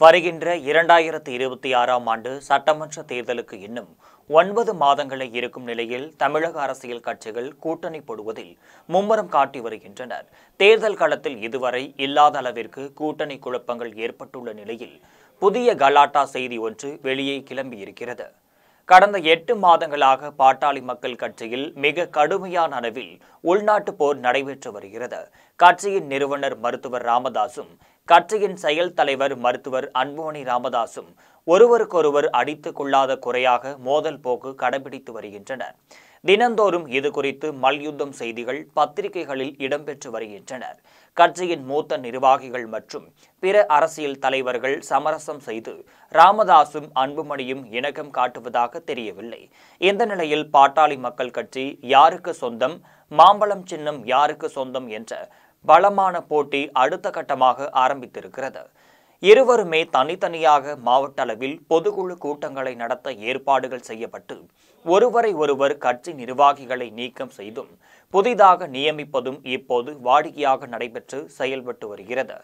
வருகின்ற 2026ஆம் ஆண்டு சட்டமன்ற தேர்தலுக்கு இன்னும் 9 மாதங்களே இருக்கும் நிலையில் தமிழக அரசியல் கட்சிகள் கூட்டணி போடுவதில் மும்முரம் காட்டி வருகின்றனர். தேர்தல் களத்தில் இதுவரை இல்லாத அளவிற்கு கூட்டணி குழப்பங்கள் ஏற்பட்டுள்ள நிலையில் புதிய கலாட்டா செய்தி ஒன்று வெளியே கிளம்பியிருக்கிறது. கடந்த 8 மாதங்களாக பாட்டாளி மக்கள் கட்சியில் மிக கடுமையான அளவில் உள்நாட்டு போர் நடைபெற்று வருகிறது. கட்சியின் நிறுவனர் மருத்துவர் ராமதாசும் கட்சியின் செயல் தலைவர் மருத்துவர் அன்புமணி ராமதாசும் ஒருவருக்கொருவர் அடித்துக் கொள்ளாத குறையாக மோதல் போக்கு கடைபிடித்து வருகின்றனர். தினந்தோறும் இது குறித்து மல்யுத்தம் செய்திகள் பத்திரிகைகளில் இடம்பெற்று வருகின்றனர். கட்சியின் மூத்த நிர்வாகிகள் மற்றும் பிற அரசியல் தலைவர்கள் சமரசம் செய்து ராமதாசும் அன்புமணியும் இணக்கம் காட்டுவதாக தெரியவில்லை. இந்த நிலையில் பாட்டாளி மக்கள் கட்சி யாருக்கு சொந்தம், மாம்பழம் சின்னம் யாருக்கு சொந்தம் என்ற பலமான போட்டி அடுத்த கட்டமாக ஆரம்பித்திருக்கிறது. இருவருமே தனித்தனியாக மாவட்ட அளவில் பொதுக்குழு கூட்டங்களை நடத்த ஏற்பாடுகள் செய்யப்பட்டு ஒருவரை ஒருவர் கட்சி நிர்வாகிகளை நீக்கம் செய்தும் புதிதாக நியமிப்பதும் இப்போது வாடிக்கையாக நடைபெற்று செயல்பட்டு வருகிறது.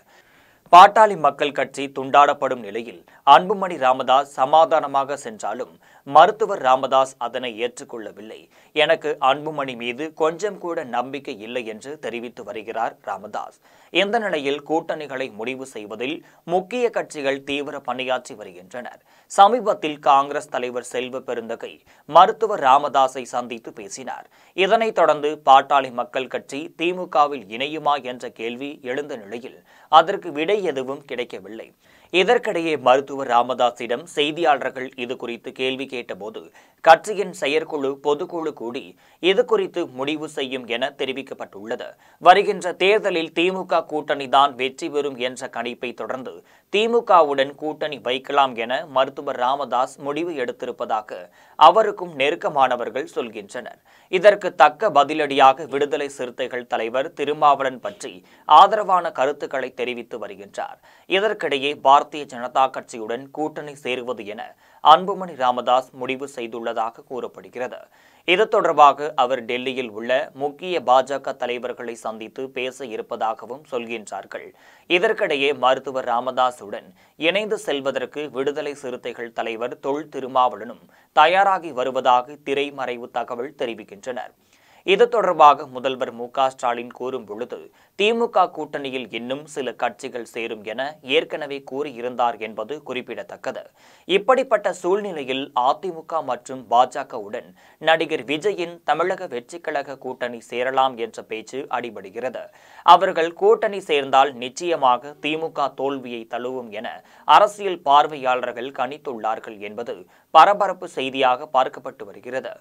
பாட்டாளி மக்கள் கட்சி துண்டாடப்படும் நிலையில் அன்புமணி ராமதாஸ் சமாதானமாக சென்றாலும் மருத்துவர் ராமதாஸ் அதனை ஏற்றுக்கொள்ளவில்லை. எனக்கு அன்புமணி மீது கொஞ்சம் கூட நம்பிக்கை இல்லை என்று தெரிவித்து வருகிறார் ராமதாஸ். இந்த நிலையில் கூட்டணிகளை முடிவு செய்வதில் முக்கிய கட்சிகள் தீவிர பணியாற்றி வருகின்றனர். சமீபத்தில் காங்கிரஸ் தலைவர் செல்வ பெருந்தகை மருத்துவர் ராமதாஸை சந்தித்து பேசினார். இதனைத் தொடர்ந்து பாட்டாளி மக்கள் கட்சி திமுகவில் இணையுமா என்ற கேள்வி எழுந்த நிலையில் அதற்கு விடை எதுவும் கிடைக்கவில்லை. இதற்கிடையே மருத்துவர் ராமதாஸிடம் செய்தியாளர்கள் இது குறித்து கேள்வி கேட்டபோது கட்சியின் செயற்குழு பொதுக்குழு கூடி இது குறித்து முடிவு செய்யும் என தெரிவிக்கப்பட்டுள்ளது. வருகின்ற தேர்தலில் திமுக கூட்டணி தான் வெற்றி பெறும் என்ற கணிப்பை தொடர்ந்து திமுகவுடன் கூட்டணி வைக்கலாம் என மருத்துவர் ராமதாஸ் முடிவு எடுத்திருப்பதாக அவருக்கும் நெருக்கமானவர்கள் சொல்கின்றனர். இதற்கு தக்க பதிலடியாக விடுதலை சிறுத்தைகள் தலைவர் திருமாவளவன் பற்றி ஆதரவான கருத்துக்களை தெரிவித்து வருகின்றார். இதற்கிடையே பாரதிய ஜனதா கட்சியுடன் கூட்டணி சேருவது என அன்புமணி ராமதாஸ் முடிவு செய்துள்ளதாக கூறப்படுகிறது. இது தொடர்பாக அவர் டெல்லியில் உள்ள முக்கிய பாஜக தலைவர்களை சந்தித்து பேச இருப்பதாகவும் சொல்கின்றார்கள். இதற்கிடையே மருத்துவர் ராமதாசுடன் இணைந்து செல்வதற்கு விடுதலை சிறுத்தைகள் தலைவர் தொல் திருமாவளவனும் தயாராகி வருவதாக திரைமறைவு தகவல் தெரிவிக்கின்றனர். இது தொடர்பாக முதல்வர் மு.க.ஸ்டாலின் கூறும் பொழுது திமுக கூட்டணியில் இன்னும் சில கட்சிகள் சேரும் என ஏற்கனவே கூறியிருந்தார் என்பது குறிப்பிடத்தக்கது. இப்படிப்பட்ட சூழ்நிலையில் அதிமுக மற்றும் பாஜகவுடன் நடிகர் விஜயின் தமிழக வெற்றிக் கழக கூட்டணி சேரலாம் என்ற பேச்சு அடிபடுகிறது. அவர்கள் கூட்டணி சேர்ந்தால் நிச்சயமாக திமுக தோல்வியை தழுவும் என அரசியல் பார்வையாளர்கள் கணித்துள்ளார்கள் என்பது பரபரப்பு செய்தியாக பார்க்கப்பட்டு வருகிறது.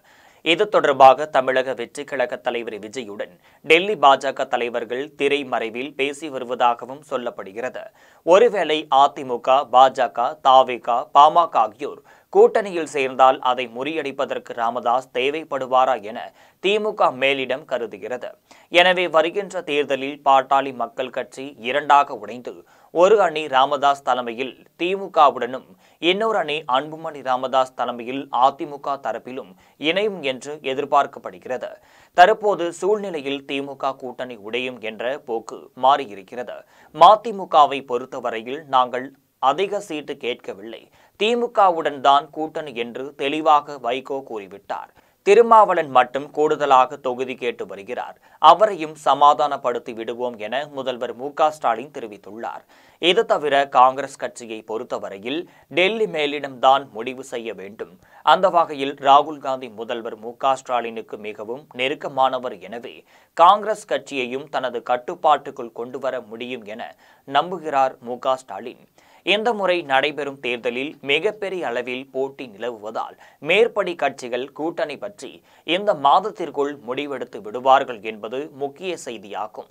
இது தொடர்பாக தமிழக வெற்றிக் கழக தலைவர் விஜயுடன் டெல்லி பாஜக தலைவர்கள் திரைமறைவில் பேசி வருவதாகவும் சொல்லப்படுகிறது. ஒருவேளை அதிமுக, பாஜக, தவிக, பாமக ஆகியோர் கூட்டணியில் சேர்ந்தால் அதை முறியடிப்பதற்கு ராமதாஸ் தேவைப்படுவாரா என திமுக மேலிடம் கருதுகிறது. எனவே வருகின்ற தேர்தலில் பாட்டாளி மக்கள் கட்சி இரண்டாக உடைந்து ஒரு அணி ராமதாஸ் தலைமையில் திமுகவுடனும் இன்னொரு அணி அன்புமணி ராமதாஸ் தலைமையில் அதிமுக தரப்பிலும் இணையும் என்று எதிர்பார்க்கப்படுகிறது. தற்போது சூழ்நிலையில் திமுக கூட்டணி உடையும் என்ற போக்கு மாறியிருக்கிறது. மதிமுகவை பொறுத்தவரையில் நாங்கள் அதிக சீட்டு கேட்கவில்லை, திமுகவுடன் தான் கூட்டணி என்று தெளிவாக வைகோ கூறிவிட்டார். திருமாவளவன் மட்டும் கூடுதலாக தொகுதி கேட்டு வருகிறார். அவரையும் சமாதானப்படுத்தி விடுவோம் என முதல்வர் மு.க.ஸ்டாலின் தெரிவித்துள்ளார். இது தவிர காங்கிரஸ் கட்சியை பொறுத்தவரையில் டெல்லி மேலிடம்தான் முடிவு செய்ய வேண்டும். அந்த வகையில் ராகுல் காந்தி முதல்வர் மு.க.ஸ்டாலினுக்கு மிகவும் நெருக்கமானவர். எனவே காங்கிரஸ் கட்சியையும் தனது கட்டுப்பாட்டுக்குள் கொண்டுவர முடியும் என நம்புகிறார் மு.க.ஸ்டாலின். இந்த முறை நடைபெறும் தேர்தலில் மிகப்பெரிய அளவில் போட்டி நிலவுவதால் மேற்படி கட்சிகள் கூட்டணி பற்றி இந்த மாதத்திற்குள் முடிவெடுத்து விடுவார்கள் என்பது முக்கிய செய்தியாகும்.